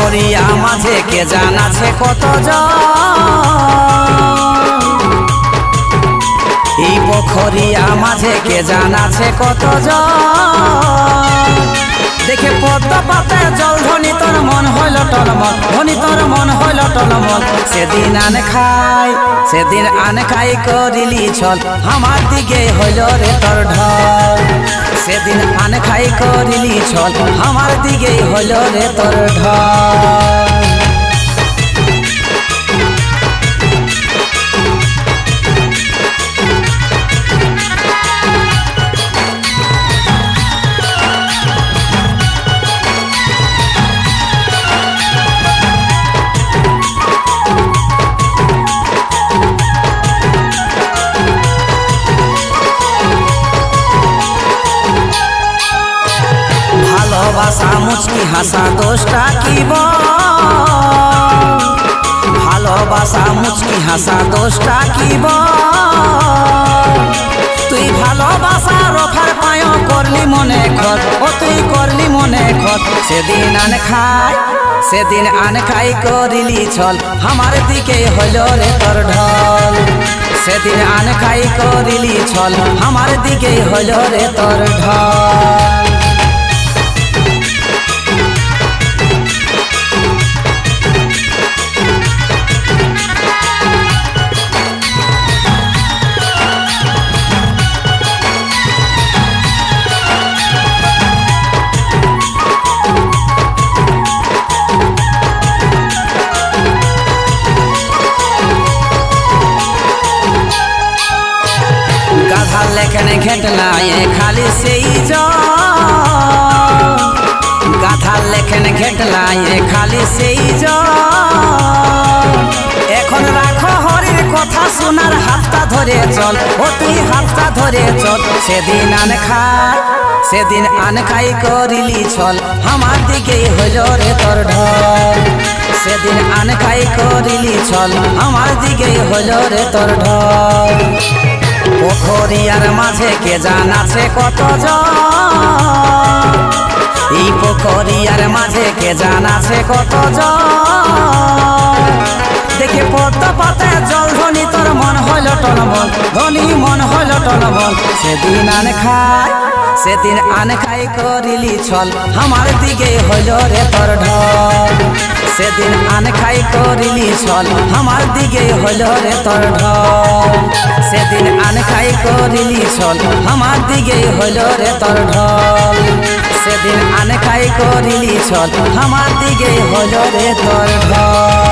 পোখরিয়া মাঝে কে জানাছে কত এই পোখরিয়া মাঝে কে জানাছে কত দেখে পদ্মা পাতায় জল ধনী তোর মন হইল টলমল ধনী তোর মন হইল টলমল সেদিন আন খাই করিলি ছল আমার দিকে হইল রে তোর ঢল সেদিন আন খাই করিলি ছল আমার দিকে হইল রে তোর ঢল ভালোবাসা মুচকি হাসা দোষটা কি ভালোবাসা মুচকি হাসা দোষটা কি তুই ভালোবাসা রফার পায় করলি মনে খত ও তুই করলি মনে খত সেদিন আন খাই করিলি ছল আমার দিকে হইল রে তোর ঢল সেদিন আন খাই করিলি ছল আমার দিকে হইল রে তোর ঢল গাধার লেখনে ঘেটলা খালি সেই গাধার লেখনে ঘেটলা খালি সেই এখন রাখো হরির কথা শোনার হাতটা ধরে চল ও তুই হাতটা ধরে চল সেদিন আন খাই করিলি ছল আমার দিকে হইল রে তোর ঢল সেদিন আন খাই করিলি ছল আমার দিকে হইল রে তোর ঢল পোখরিয়ার মাঝে কে জানাছে কত এই পোখরিয়ার মাঝে কে জানাছে কত দেখে পদ্মা পাতায় জল ধনী তোর মন হইল টলমল ধনী মন হইল টলমল সেদিন আন খাই করিলি ছল আমার দিকে হইল রে তোর ঢল সেদিন আন খাই করিলি ছল আমার দিকে হইল রে তোর ঢল সেদিন আন খাই করিলি ছল আমার দিকে হইল রে তোর ঢল সেদিন আন খাই করিলি ছল আমার দিকে হইল রে তোর ঢল।